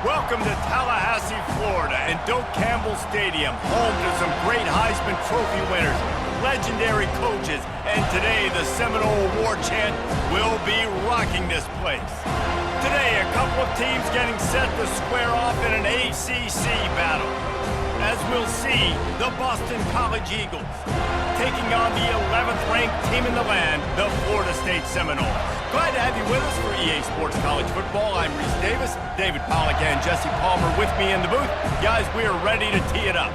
Welcome to Tallahassee, Florida, and Doak Campbell Stadium, home to some great Heisman Trophy winners, legendary coaches, and today the Seminole War Chant will be rocking this place. Today, a couple of teams getting set to square off in an ACC battle. As we'll see, the Boston College Eagles taking on the 11th-ranked team in the land, the Florida State Seminoles. Glad to have you with us for EA Sports College Football. I'm Maurice Davis, David Pollack and Jesse Palmer with me in the booth. Guys, we are ready to tee it up.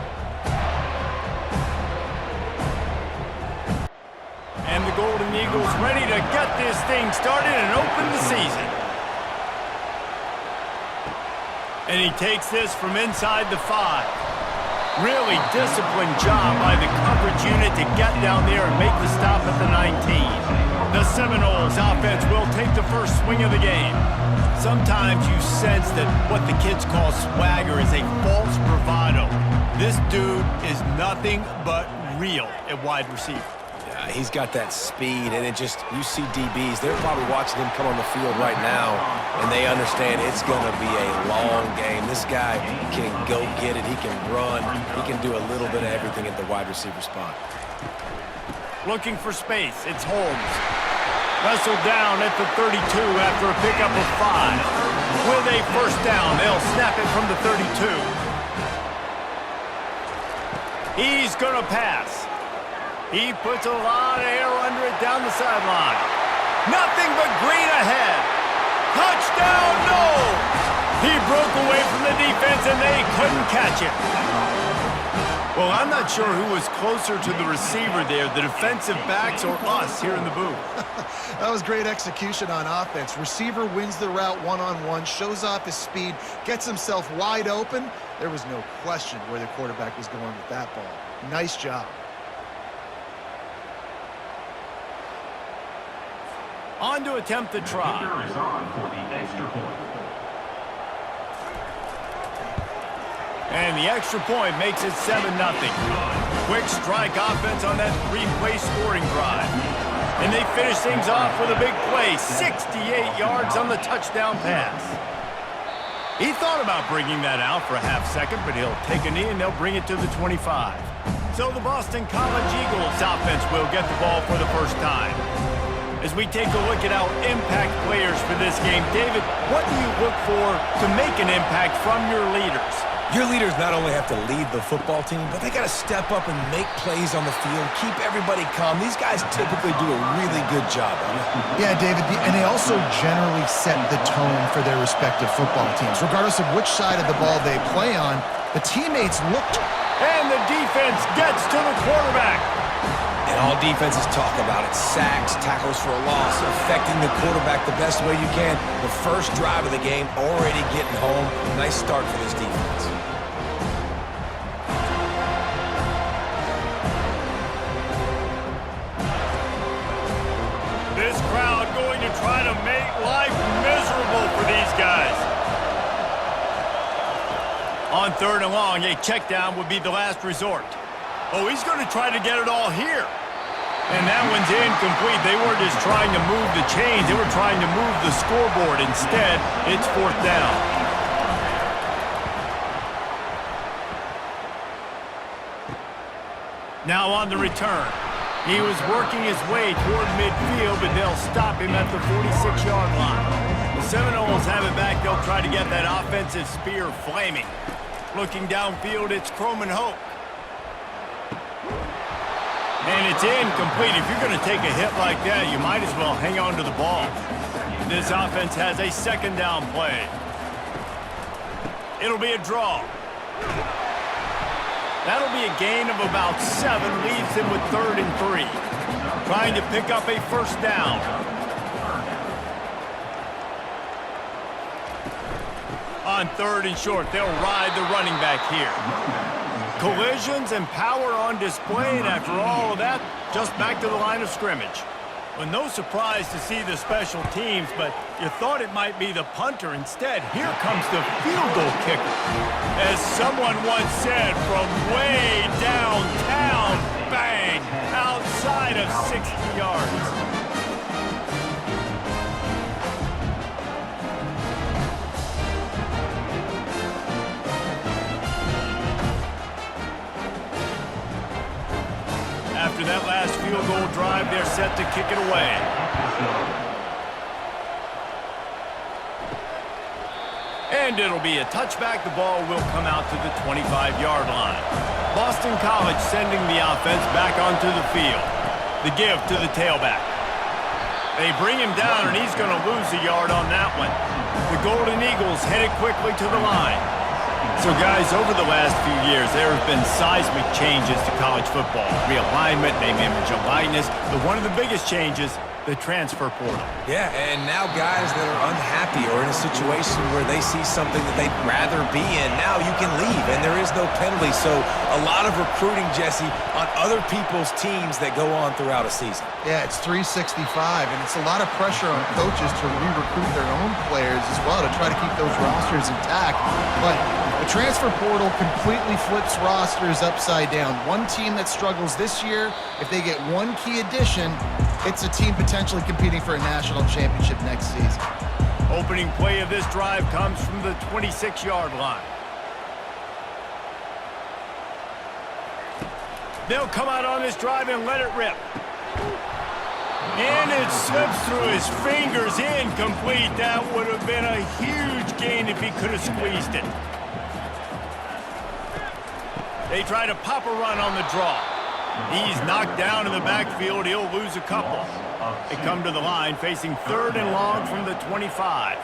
And the Golden Eagles ready to get this thing started and open the season. And he takes this from inside the 5. Really disciplined job by the coverage unit to get down there and make the stop at the 19. The Seminoles offense will take the first swing of the game. Sometimes you sense that what the kids call swagger is a false bravado. This dude is nothing but real at wide receiver. He's got that speed, and you see DBs, they're probably watching him come on the field right now, and they understand it's going to be a long game. This guy can go get it, he can run, he can do a little bit of everything at the wide receiver spot. Looking for space, it's Holmes. Wrestled down at the 32 after a pickup of 5. With a first down, they'll snap it from the 32. He's going to pass. He puts a lot of air under it down the sideline. Nothing but green ahead. Touchdown, Noles! He broke away from the defense and they couldn't catch him. Well, I'm not sure who was closer to the receiver there, the defensive backs or us here in the booth. That was great execution on offense. Receiver wins the route one-on-one, shows off his speed, gets himself wide open. There was no question where the quarterback was going with that ball. Nice job. On to attempt the try. Is on for the extra point. And the extra point makes it 7-0. Quick strike offense on that 3-play scoring drive. And they finish things off with a big play, 68 yards on the touchdown pass. He thought about bringing that out for a half second, but he'll take a knee and they'll bring it to the 25. So the Boston College Eagles offense will get the ball for the first time. As we take a look at our impact players for this game, David, what do you look for to make an impact from your leaders? Your leaders not only have to lead the football team, but they got to step up and make plays on the field, keep everybody calm. These guys typically do a really good job on it. Yeah, David, and they also generally set the tone for their respective football teams. Regardless of which side of the ball they play on, the teammates looked. And the defense gets to the quarterback. And all defenses talk about it. Sacks, tackles for a loss, affecting the quarterback the best way you can. The first drive of the game, already getting home. Nice start for this defense. This crowd going to try to make life miserable for these guys. On 3rd and long, a check down would be the last resort. Oh, he's going to try to get it all here. And that one's incomplete. They weren't just trying to move the chains. They were trying to move the scoreboard. Instead, it's 4th down. Now on the return. He was working his way toward midfield, but they'll stop him at the 46-yard line. The Seminoles have it back. They'll try to get that offensive spear flaming. Looking downfield, it's Kromenhoek. And it's incomplete. If you're going to take a hit like that, you might as well hang on to the ball. This offense has a 2nd down play. It'll be a draw. That'll be a gain of about 7, leaves him with 3rd and 3. Trying to pick up a first down. On 3rd and short, they'll ride the running back here. Collisions and power on display, and after all of that, just back to the line of scrimmage. Well, no surprise to see the special teams, but you thought it might be the punter. Instead, here comes the field goal kicker. As someone once said, from way downtown, bang, outside of 60 yards. After that last field goal drive, they're set to kick it away. And it'll be a touchback. The ball will come out to the 25-yard line. Boston College sending the offense back onto the field. The give to the tailback. They bring him down, and he's going to lose a yard on that one. The Golden Eagles headed quickly to the line. So, guys, over the last few years, there have been seismic changes to college football. Realignment, name, image, and likeness. But one of the biggest changes, the transfer portal. Yeah, and now guys that are unhappy or in a situation where they see something that they'd rather be in, now you can leave, and there is no penalty. So a lot of recruiting, Jesse, on other people's teams that go on throughout a season. Yeah, it's 365, and it's a lot of pressure on coaches to re-recruit their own players as well to try to keep those rosters intact. But the transfer portal completely flips rosters upside down. One team that struggles this year, if they get one key addition, it's a team potentially competing for a national championship next season. Opening play of this drive comes from the 26-yard line. They'll come out on this drive and let it rip. And it slips through his fingers, incomplete. That would have been a huge gain if he could have squeezed it. They try to pop a run on the draw. He's knocked down in the backfield. He'll lose a couple. They come to the line facing 3rd and long from the 25.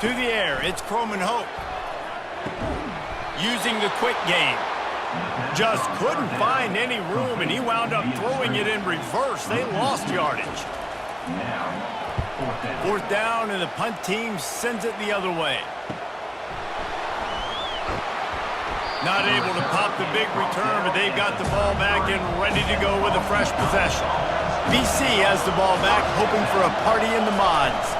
To the air, it's Kromenhoek. Using the quick game. Just couldn't find any room, and he wound up throwing it in reverse. They lost yardage. 4th down, and the punt team sends it the other way. Not able to pop the big return, but they've got the ball back and ready to go with a fresh possession. BC has the ball back, hoping for a party in the mods.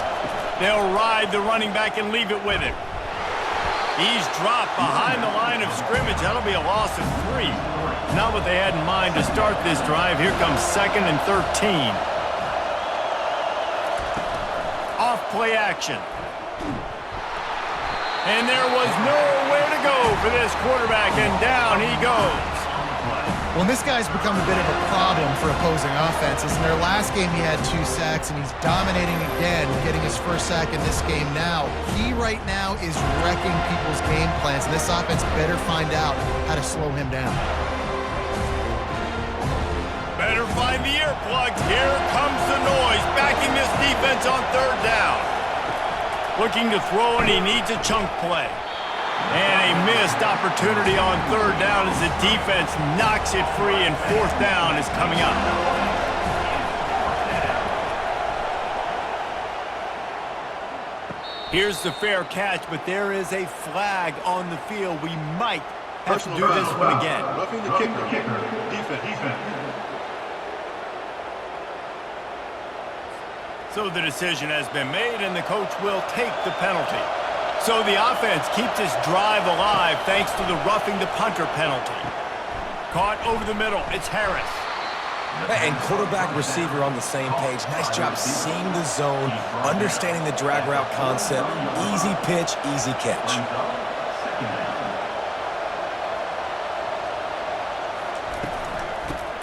They'll ride the running back and leave it with him. He's dropped behind the line of scrimmage. That'll be a loss of 3. Not what they had in mind to start this drive. Here comes 2nd and 13. Off play action. And there was nowhere to go for this quarterback, and down he goes. Well, this guy's become a bit of a problem for opposing offenses. In their last game, he had 2 sacks, and he's dominating again, getting his first sack in this game now. He right now is wrecking people's game plans, and this offense better find out how to slow him down. Better find the earplugs. Here comes the noise, backing this defense on 3rd down. Looking to throw, and he needs a chunk play. And a missed opportunity on 3rd down as the defense knocks it free, and 4th down is coming up. Here's the fair catch, but there is a flag on the field. We might have to do this one again. Roughing the kicker. Defense. So the decision has been made, and the coach will take the penalty. So the offense keeps this drive alive thanks to the roughing the punter penalty. Caught over the middle. It's Harris. And quarterback receiver on the same page. Nice job seeing the zone, understanding the drag route concept. Easy pitch, easy catch.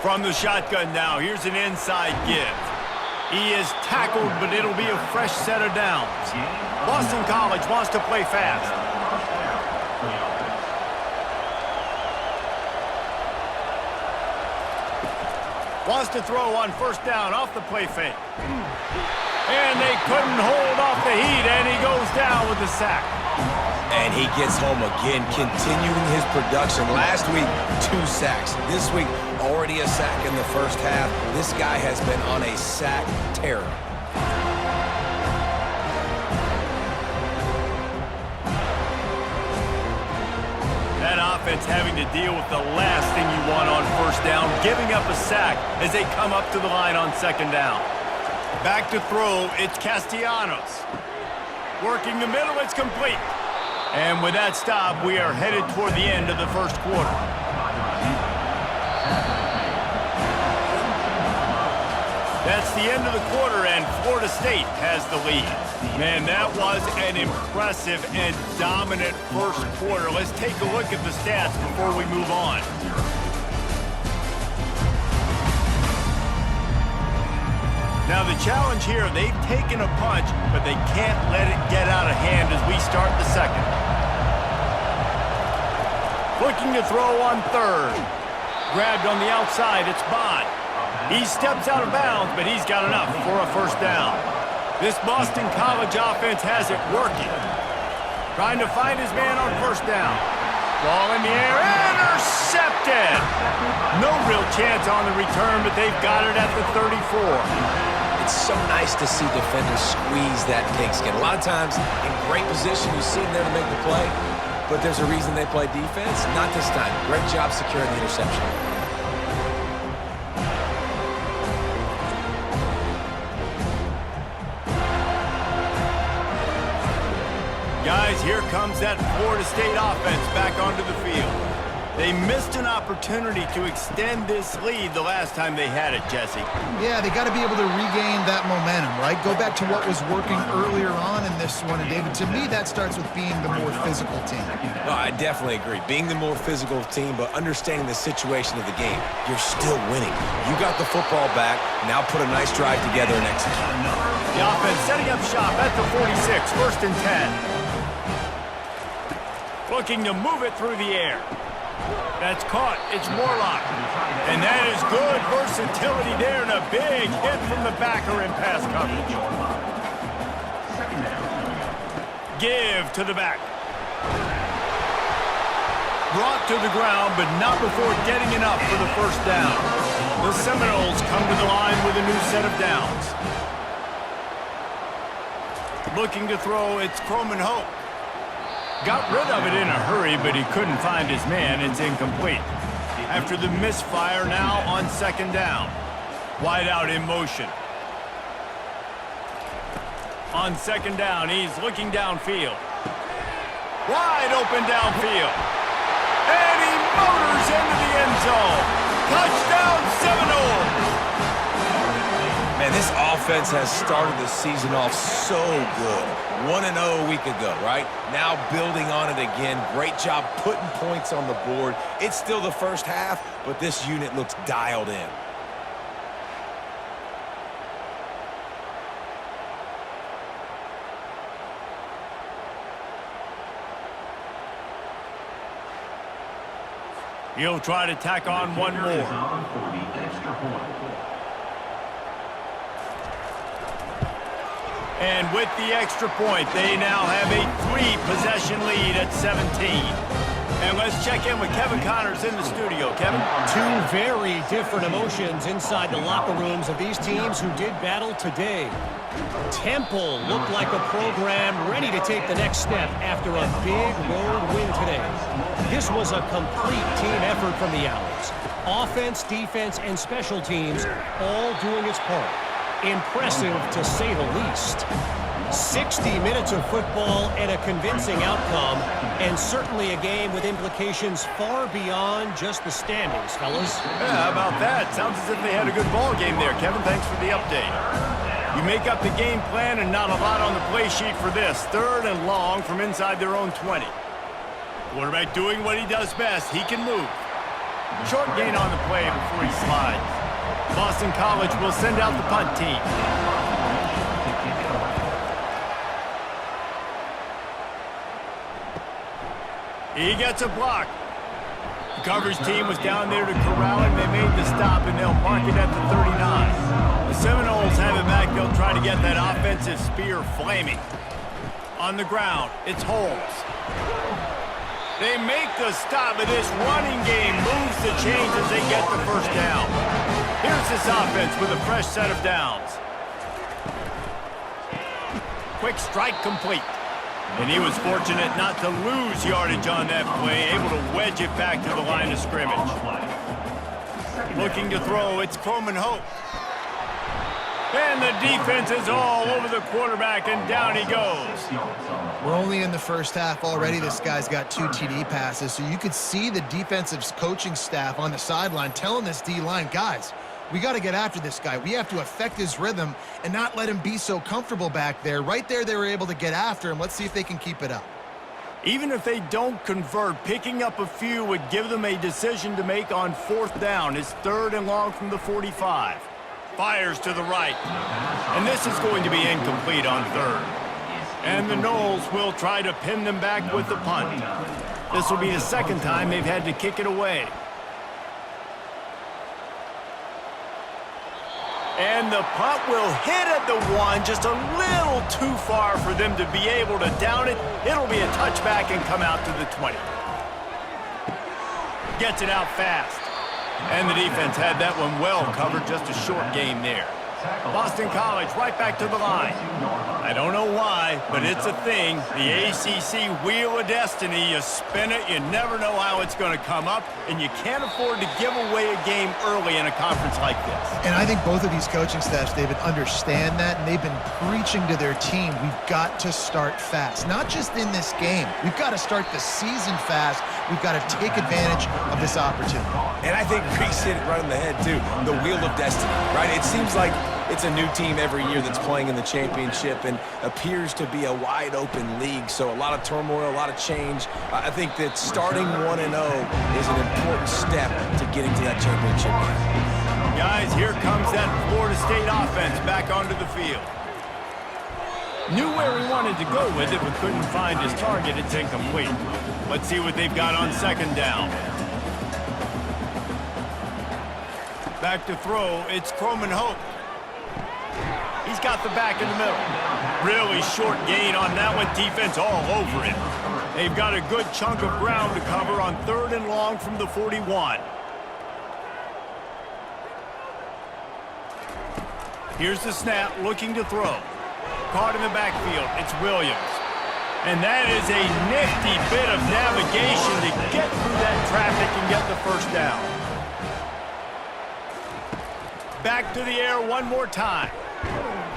From the shotgun now, here's an inside give. He is tackled, but it'll be a fresh set of downs. Boston College wants to play fast. Wants to throw on 1st down off the play fake. And they couldn't hold off the heat, and he goes down with the sack. And he gets home again, continuing his production. Last week, 2 sacks. This week, already a sack in the first half. This guy has been on a sack terror. That offense having to deal with the last thing you want on 1st down, giving up a sack as they come up to the line on 2nd down. Back to throw, it's Castellanos. Working the middle, it's complete. And with that stop, we are headed toward the end of the 1st quarter. That's the end of the quarter, and Florida State has the lead. Man, that was an impressive and dominant 1st quarter. Let's take a look at the stats before we move on. Now the challenge here, they've taken a punch, but they can't let it get out of hand as we start the second. Looking to throw on third. Grabbed on the outside, it's Bond. He steps out of bounds, but he's got enough for a first down. This Boston College offense has it working. Trying to find his man on first down. Ball in the air, intercepted! No real chance on the return, but they've got it at the 34. It's so nice to see defenders squeeze that pigskin. A lot of times, in great position, you see them there to make the play, but there's a reason they play defense. Not this time. Great job securing the interception. Guys, here comes that Florida State offense back onto the field. They missed an opportunity to extend this lead the last time they had it, Jesse. Yeah, they got to be able to regain that momentum, right? Go back to what was working earlier on in this one. And, David, to me, that starts with being the more physical team. No, I definitely agree. Being the more physical team, but understanding the situation of the game. You're still winning. You got the football back. Now put a nice drive together and execute. The offense setting up shop at the 46, 1st and 10. Looking to move it through the air. That's caught. It's Morlock. And that is good versatility there and a big hit from the backer in pass coverage. Give to the back. Brought to the ground, but not before getting enough for the first down. The Seminoles come to the line with a new set of downs. Looking to throw, it's Kromenhoek. Got rid of it in a hurry, but he couldn't find his man. It's incomplete. After the misfire, now on 2nd down. Wide out in motion. On 2nd down, he's looking downfield. Wide open downfield. And he motors into the end zone. Touchdown, Seminoles! Man, this offense has started the season off so good. 1-0 a week ago, right? Now building on it again. Great job putting points on the board. It's still the first half, but this unit looks dialed in. He'll try to tack on one more. And with the extra point, they now have a 3-possession lead at 17. And let's check in with Kevin Connors in the studio. Kevin? Two very different emotions inside the locker rooms of these teams who did battle today. Temple looked like a program ready to take the next step after a big road win today. This was a complete team effort from the Owls. Offense, defense, and special teams all doing its part. Impressive, to say the least. 60 minutes of football and a convincing outcome, and certainly a game with implications far beyond just the standings, fellas. Yeah, how about that? Sounds as if they had a good ball game there, Kevin. Thanks for the update. You make up the game plan and not a lot on the play sheet for this. 3rd and long from inside their own 20. Quarterback doing what he does best. He can move. Short gain on the play before he slides. Boston College will send out the punt team. He gets a block. The coverage team was down there to corral him. They made the stop, and they'll mark it at the 39. The Seminoles have it back. They'll try to get that offensive spear flaming. On the ground, it's Holmes. They make the stop, but this running game moves the chains as they get the first down. Here's this offense with a fresh set of downs. Quick strike complete. And he was fortunate not to lose yardage on that play, able to wedge it back to the line of scrimmage. Looking to throw, it's Kromenhoek. And the defense is all over the quarterback, and down he goes. We're only in the first half already. This guy's got 2 TD passes, so you could see the defensive coaching staff on the sideline telling this D-line, guys, we got to get after this guy. We have to affect his rhythm and not let him be so comfortable back there. Right there, they were able to get after him. Let's see if they can keep it up. Even if they don't convert, picking up a few would give them a decision to make on 4th down. It's 3rd and long from the 45. Fires to the right. And this is going to be incomplete on third. And the Noles will try to pin them back with the punt. This will be the second time they've had to kick it away. And the punt will hit at the 1, just a little too far for them to be able to down it. It'll be a touchback and come out to the 20. Gets it out fast. And the defense had that one well covered, just a short game there. Boston College right back to the line. I don't know why, but it's a thing. The ACC Wheel of Destiny, you spin it, you never know how it's going to come up, and you can't afford to give away a game early in a conference like this. And I think both of these coaching staffs, David, understand that, and they've been preaching to their team, we've got to start fast. Not just in this game. We've got to start the season fast. We've got to take advantage of this opportunity. And I think Reese hit it right on the head, too. The Wheel of Destiny, right? It seems like it's a new team every year that's playing in the championship and appears to be a wide-open league. So a lot of turmoil, a lot of change. I think that starting 1-0 is an important step to getting to that championship game. Guys, here comes that Florida State offense back onto the field. Knew where he wanted to go with it, but couldn't find his target. It's incomplete. Let's see what they've got on second down. Back to throw, it's Kromenhoek. He's got the back in the middle. Really short gain on that one. Defense all over him. They've got a good chunk of ground to cover on 3rd and long from the 41. Here's the snap, looking to throw. Caught in the backfield, it's Williams. And that is a nifty bit of navigation to get through that traffic and get the first down. Back to the air one more time.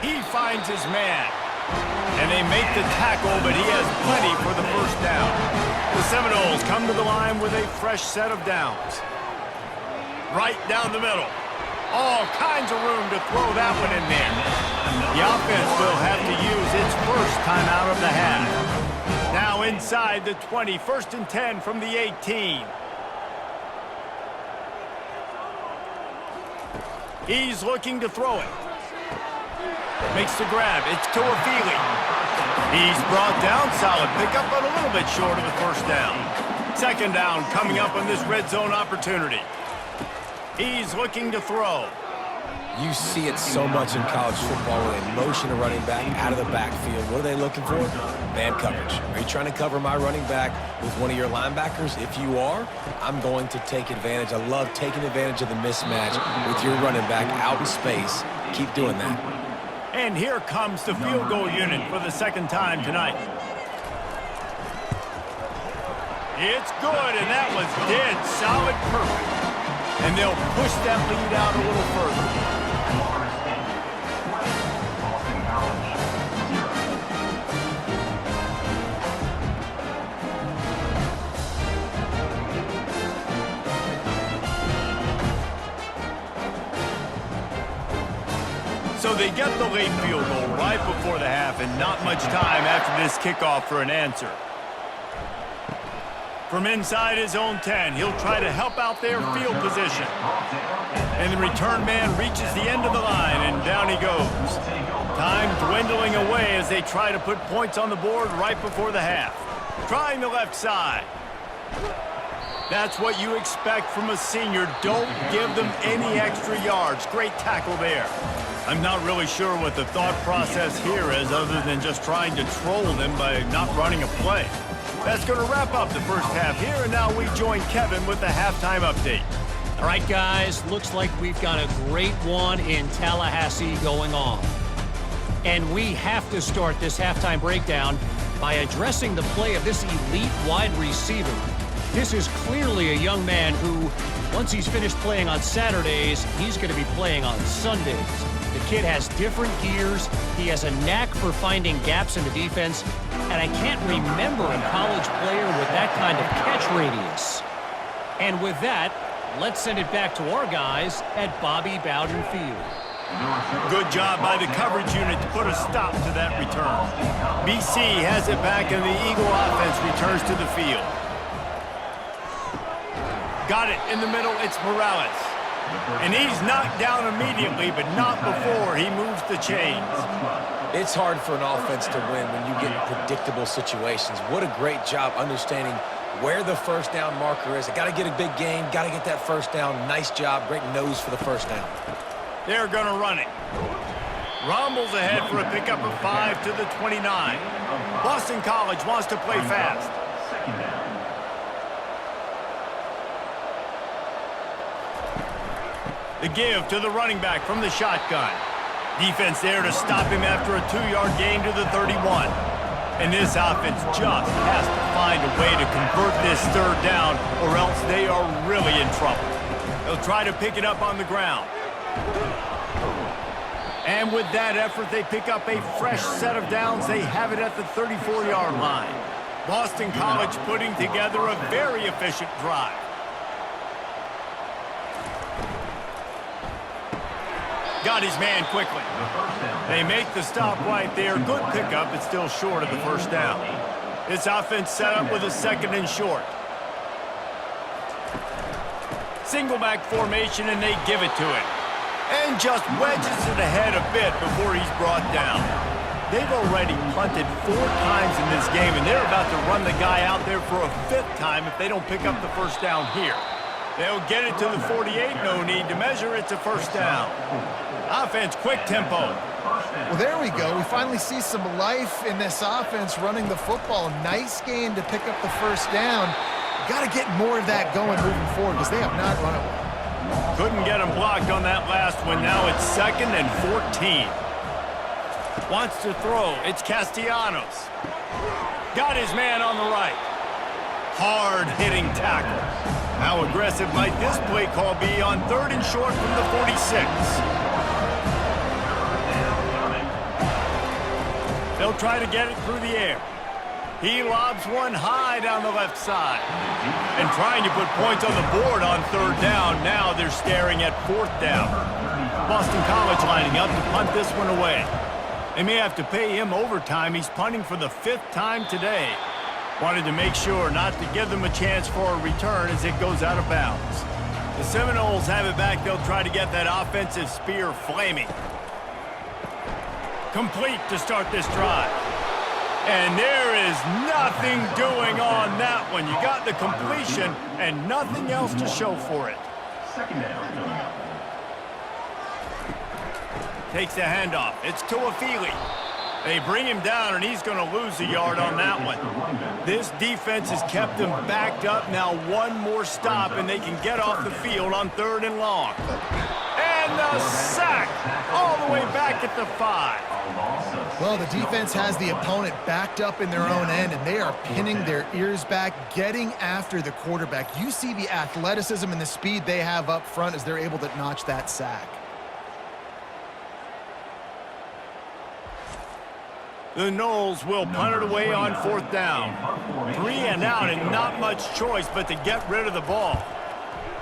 He finds his man. And they make the tackle, but he has plenty for the first down. The Seminoles come to the line with a fresh set of downs. Right down the middle. All kinds of room to throw that one in there. The offense will have to use its first time out of the half. Now inside the 20, 1st and 10 from the 18. He's looking to throw it. Makes the grab. It's Toafili. He's brought down. Solid pickup, but a little bit short of the first down. Second down coming up on this red zone opportunity. He's looking to throw. You see it so much in college football when they motion a running back out of the backfield. What are they looking for? Man coverage. Are you trying to cover my running back with one of your linebackers? If you are, I'm going to take advantage. I love taking advantage of the mismatch with your running back out in space. Keep doing that. And here comes the field goal unit for the second time tonight. It's good, and that was dead solid perfect. And they'll push that lead out a little further. So they get the late field goal right before the half, and not much time after this kickoff for an answer. From inside his own 10, he'll try to help out their field position. And the return man reaches the end of the line, and down he goes. Time dwindling away as they try to put points on the board right before the half. Trying the left side. That's what you expect from a senior. Don't give them any extra yards. Great tackle there. I'm not really sure what the thought process here is other than just trying to troll them by not running a play. That's going to wrap up the first half here, and now we join Kevin with the halftime update. All right, guys, looks like we've got a great one in Tallahassee going on. And we have to start this halftime breakdown by addressing the play of this elite wide receiver. This is clearly a young man who, once he's finished playing on Saturdays, he's going to be playing on Sundays. The kid has different gears. He has a knack for finding gaps in the defense. And I can't remember a college player with that kind of catch radius. And with that, let's send it back to our guys at Bobby Bowden Field. Good job by the coverage unit to put a stop to that return. BC has it back, and the Eagle offense returns to the field. Got it in the middle. It's Morales. And he's knocked down immediately, but not before he moves the chains. It's hard for an offense to win when you get in predictable situations. What a great job understanding where the first down marker is. I got to get a big gain, got to get that first down. Nice job, great nose for the first down. They're going to run it. Rumbles ahead for a pickup of 5 to the 29. Boston College wants to play fast. Second down. The give to the running back from the shotgun. Defense there to stop him after a 2-yard gain to the 31. And this offense just has to find a way to convert this third down, or else they are really in trouble. They'll try to pick it up on the ground. And with that effort, they pick up a fresh set of downs. They have it at the 34-yard line. Boston College putting together a very efficient drive. Got his man quickly. They make the stop right there. Good pickup, but still short of the first down. This offense set up with a 2nd and short. Single back formation, and they give it to him. And just wedges it ahead a bit before he's brought down. They've already punted 4 times in this game, and they're about to run the guy out there for a 5th time if they don't pick up the first down here. They'll get it to the 48, no need to measure. It's a first down. Offense, quick tempo. Well, there we go. We finally see some life in this offense running the football. Nice game to pick up the first down. Got to get more of that going moving forward because they have not run it well. Couldn't get him blocked on that last one. Now it's 2nd and 14. Wants to throw. It's Castellanos. Got his man on the right. Hard-hitting tackle. How aggressive might this play call be on 3rd and short from the 46? They'll try to get it through the air. He lobs one high down the left side. And trying to put points on the board on 3rd down. Now they're staring at 4th down. Boston College lining up to punt this one away. They may have to pay him overtime. He's punting for the 5th time today. Wanted to make sure not to give them a chance for a return as it goes out of bounds. The Seminoles have it back. They'll try to get that offensive spear flaming. Complete to start this drive. And there is nothing doing on that one. You got the completion and nothing else to show for it. Second down. Takes the handoff. It's to Afili. They bring him down, and he's going to lose a yard on that one. This defense has kept them backed up. Now one more stop, and they can get off the field on 3rd and long. And the sack all the way back at the 5. Well, the defense has the opponent backed up in their own end, and they are pinning their ears back, getting after the quarterback. You see the athleticism and the speed they have up front as they're able to notch that sack. The Noles will punt it away on 4th down. 3 and out and not much choice but to get rid of the ball.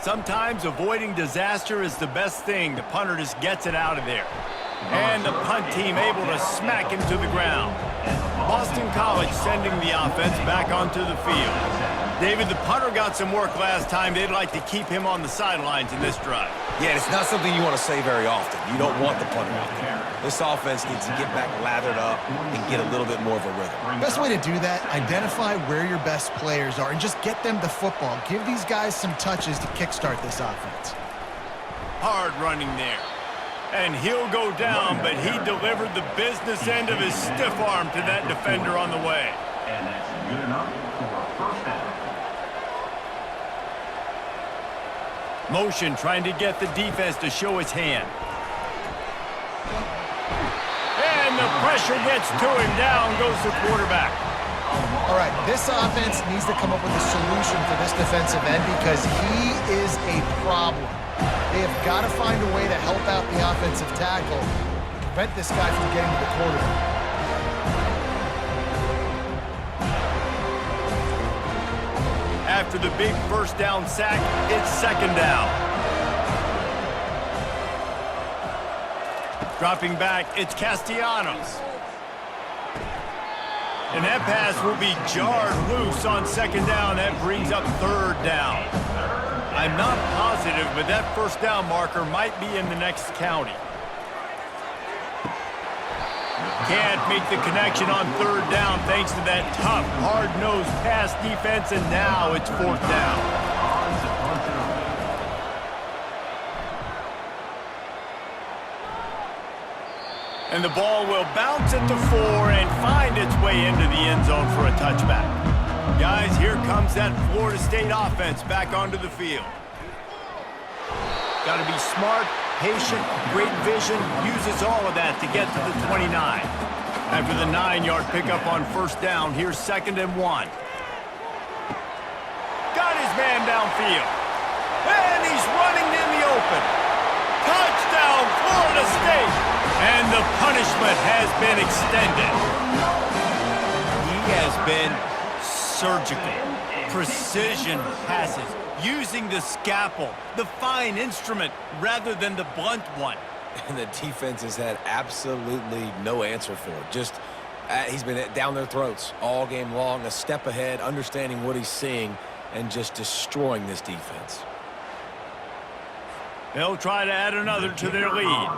Sometimes avoiding disaster is the best thing. The punter just gets it out of there. And the punt team able to smack him to the ground. Boston College sending the offense back onto the field. David, the punter got some work last time. They'd like to keep him on the sidelines in this drive. Yeah, it's not something you want to say very often. You don't want the punter out there. This offense needs to get back lathered up and get a little bit more of a rhythm. Best way to do that, identify where your best players are and just get them the football. Give these guys some touches to kickstart this offense. Hard running there. And he'll go down, but he delivered the business end of his stiff arm to that defender on the way. And that's good enough for a first down. Motion trying to get the defense to show his hand. And the pressure gets to him. Down goes the quarterback. All right, this offense needs to come up with a solution for this defensive end because he is a problem. They have got to find a way to help out the offensive tackle and prevent this guy from getting to the quarterback. After the big first down sack, it's 2nd down. Dropping back, it's Castellanos. And that pass will be jarred loose on 2nd down. That brings up 3rd down. I'm not positive, but that first down marker might be in the next county. Can't make the connection on third down thanks to that tough, hard-nosed pass defense, and now it's fourth down. And the ball will bounce at the 4 and find its way into the end zone for a touchback. Guys, here comes that Florida State offense back onto the field. Got to be smart, patient, great vision, uses all of that to get to the 29. After the 9-yard pickup on first down, here's 2nd and 1. Got his man downfield. And he's running in the open. Touchdown, Florida State! And the punishment has been extended. He has been surgical, precision passes, using the scalpel, the fine instrument, rather than the blunt one. And the defense has had absolutely no answer for it. Just, he's been down their throats all game long, a step ahead, understanding what he's seeing, and just destroying this defense. They'll try to add another to their lead.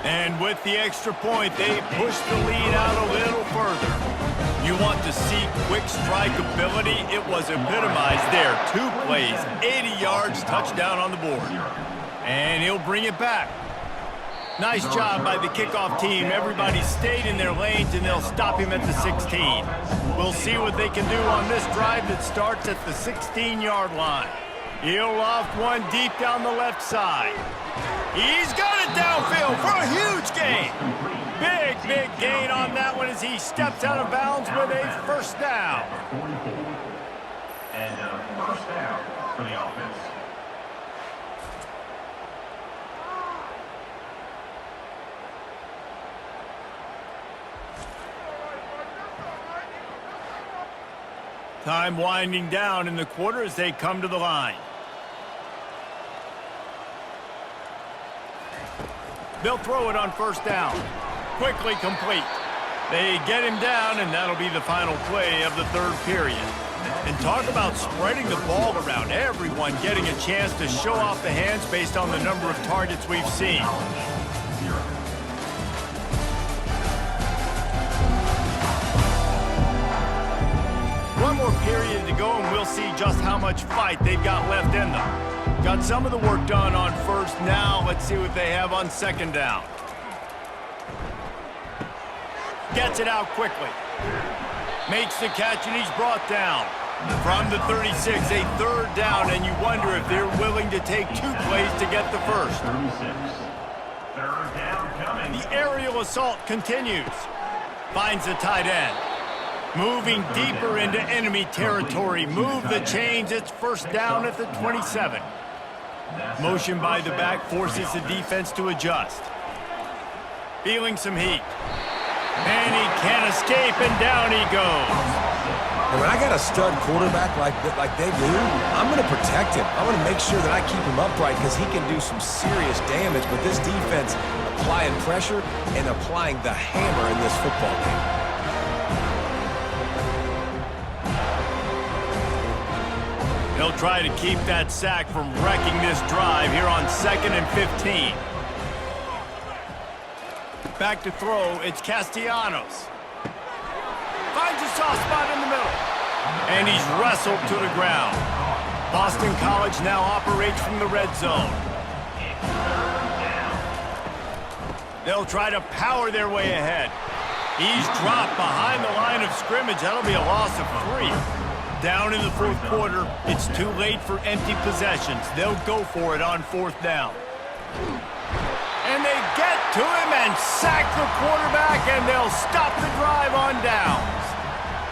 And with the extra point, they push the lead out a little further. You want to see quick strike ability? It was epitomized there. 2 plays, 80 yards, touchdown on the board. And he'll bring it back. Nice job by the kickoff team. Everybody stayed in their lanes, and they'll stop him at the 16. We'll see what they can do on this drive that starts at the 16-yard line. He'll loft one deep down the left side. He's got it downfield for a huge gain. Big, big gain on that one as he steps out of bounds with a first down. And first down for the offense. Time winding down in the quarter as they come to the line. They'll throw it on first down. Quickly complete. They get him down, and that'll be the final play of the third period. And talk about spreading the ball around. Everyone getting a chance to show off the hands based on the number of targets we've seen. One more period to go, and we'll see just how much fight they've got left in them. Got some of the work done on first. Now let's see what they have on second down. Gets it out quickly. Makes the catch, and he's brought down. From the 36, a third down, and you wonder if they're willing to take 2 plays to get the first. 36. Third down coming. The aerial assault continues. Finds the tight end. Moving deeper into enemy territory. Move the chains. It's first down at the 27. Motion by the back forces the defense to adjust. Feeling some heat. And he can't escape, and down he goes. And when I got a stud quarterback like they do, I'm going to protect him. I'm going to make sure that I keep him upright because he can do some serious damage. But this defense applying pressure and applying the hammer in this football game. They'll try to keep that sack from wrecking this drive here on 2nd and 15. Back to throw, it's Castellanos. Finds a soft spot in the middle. And he's wrestled to the ground. Boston College now operates from the red zone. They'll try to power their way ahead. He's dropped behind the line of scrimmage. That'll be a loss of 3. Down in the fourth quarter, it's too late for empty possessions. They'll go for it on fourth down. And they get to him and sack the quarterback, and they'll stop the drive on downs.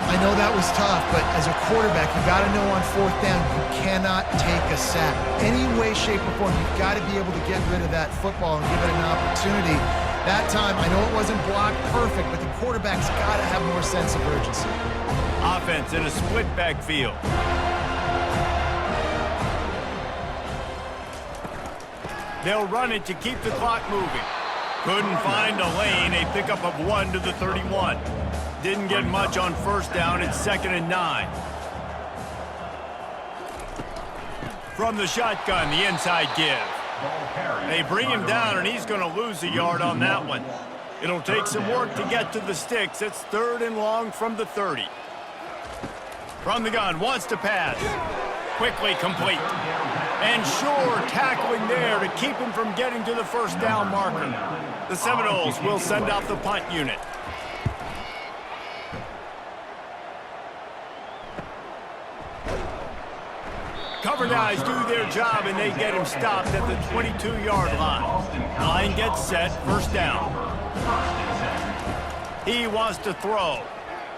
I know that was tough, but as a quarterback, you got to know on fourth down, you cannot take a sack. Any way, shape, or form, you've got to be able to get rid of that football and give it an opportunity. That time, I know it wasn't blocked perfect, but the quarterback's got to have more sense of urgency. Offense in a split backfield. They'll run it to keep the clock moving. Couldn't find a lane, a pickup of 1 to the 31. Didn't get much on first down. It's 2nd and 9. From the shotgun, the inside give. They bring him down, and he's going to lose a yard on that one. It'll take some work to get to the sticks. It's 3rd and long from the 30. From the gun, wants to pass. Quickly complete. And sure tackling there to keep him from getting to the first down marker. The Seminoles will send out the punt unit. Cover guys do their job, and they get him stopped at the 22-yard line. Line gets set, first down. He wants to throw.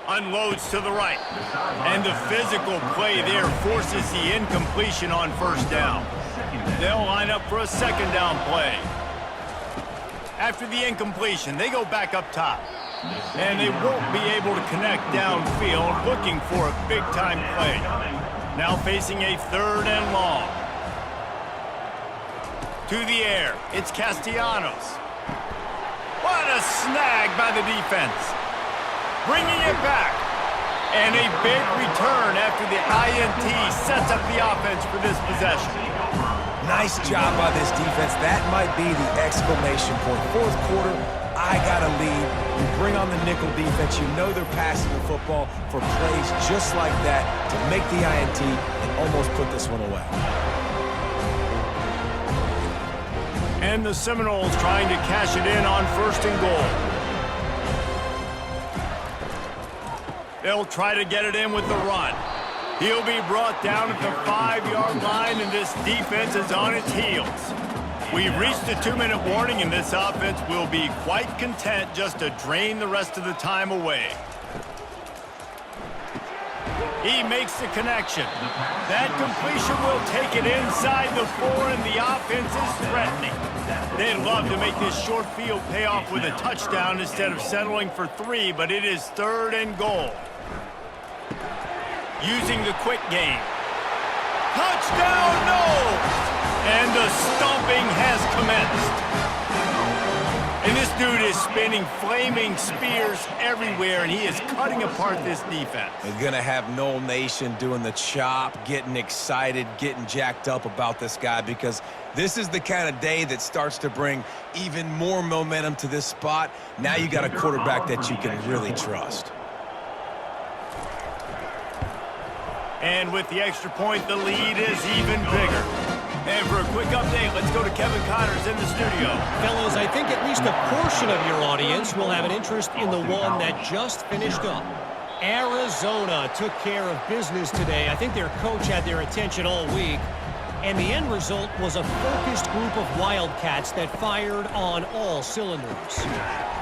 Unloads to the right. And the physical play there forces the incompletion on first down. They'll line up for a 2nd down play. After the incompletion, they go back up top. And they won't be able to connect downfield, looking for a big-time play. Now facing a 3rd and long. To the air, it's Castellanos. What a snag by the defense. Bringing it back. And a big return after the INT sets up the offense for this possession. Nice job by this defense. That might be the exclamation point. 4th quarter, I got a lead. You bring on the nickel defense. You know they're passing the football for plays just like that to make the INT and almost put this one away. And the Seminoles trying to cash it in on 1st and goal. They'll try to get it in with the run. He'll be brought down at the 5-yard line, and this defense is on its heels. We've reached the 2-minute warning, and this offense will be quite content just to drain the rest of the time away. He makes the connection. That completion will take it inside the 4, and the offense is threatening. They'd love to make this short field pay off with a touchdown instead of settling for 3, but it is 3rd and goal. Using the quick game. Touchdown, Noles! And the stomping has commenced. And this dude is spinning flaming spears everywhere, and he is cutting apart this defense. They're going to have Nole Nation doing the chop, getting excited, getting jacked up about this guy, because this is the kind of day that starts to bring even more momentum to this spot. Now you got a quarterback that you can really trust. And with the extra point, the lead is even bigger. And for a quick update, let's go to Kevin Connors in the studio. Fellows, I think at least a portion of your audience will have an interest in the one that just finished up. Arizona took care of business today. I think their coach had their attention all week. And the end result was a focused group of Wildcats that fired on all cylinders.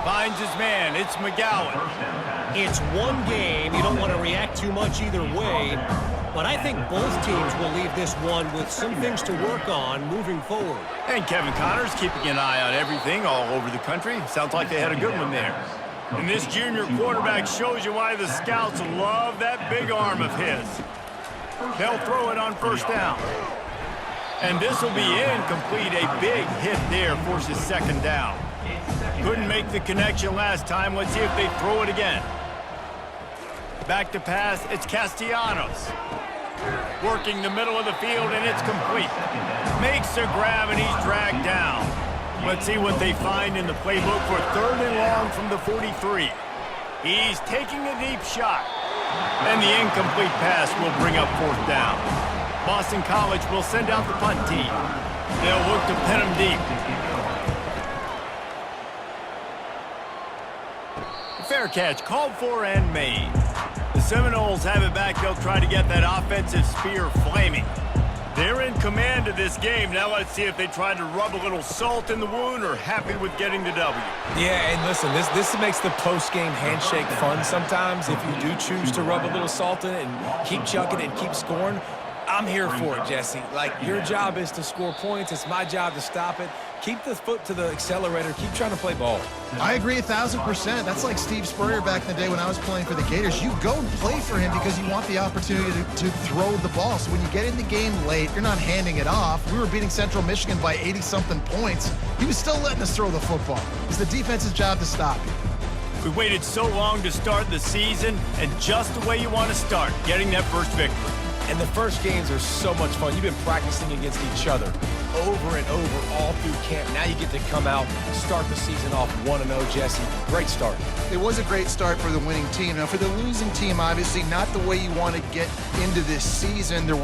Finds his man. It's McGowan. It's one game. You don't want to react too much either way. But I think both teams will leave this one with some things to work on moving forward. And Kevin Connors keeping an eye on everything all over the country. Sounds like they had a good one there. And this junior quarterback shows you why the scouts love that big arm of his. They'll throw it on first down. And this will be incomplete. A big hit there forces 2nd down. Couldn't make the connection last time. Let's see if they throw it again. Back to pass, it's Castellanos. Working the middle of the field, and it's complete. Makes a grab, and he's dragged down. Let's see what they find in the playbook for 3rd and long from the 43. He's taking a deep shot. And the incomplete pass will bring up 4th down. Boston College will send out the punt team. They'll look to pin him deep. Fair catch, called for and made. The Seminoles have it back. They'll try to get that offensive spear flaming. They're in command of this game. Now let's see if they try to rub a little salt in the wound or happy with getting the W. Yeah, and listen, this makes the post-game handshake fun sometimes. If you do choose to rub a little salt in it and keep chucking it and keep scoring, I'm here for it, Jesse. Like, your job is to score points. It's my job to stop it. Keep the foot to the accelerator. Keep trying to play ball. I agree 1,000%. That's like Steve Spurrier back in the day when I was playing for the Gators. You go and play for him because you want the opportunity to throw the ball. So when you get in the game late, you're not handing it off. We were beating Central Michigan by 80-something points. He was still letting us throw the football. It's the defense's job to stop you. We waited so long to start the season, and just the way you want to start, getting that first victory. And the first games are so much fun. You've been practicing against each other over and over all through camp. Now you get to come out, start the season off 1-0, Jesse. Great start. It was a great start for the winning team. Now, for the losing team, obviously not the way you want to get into this season. There were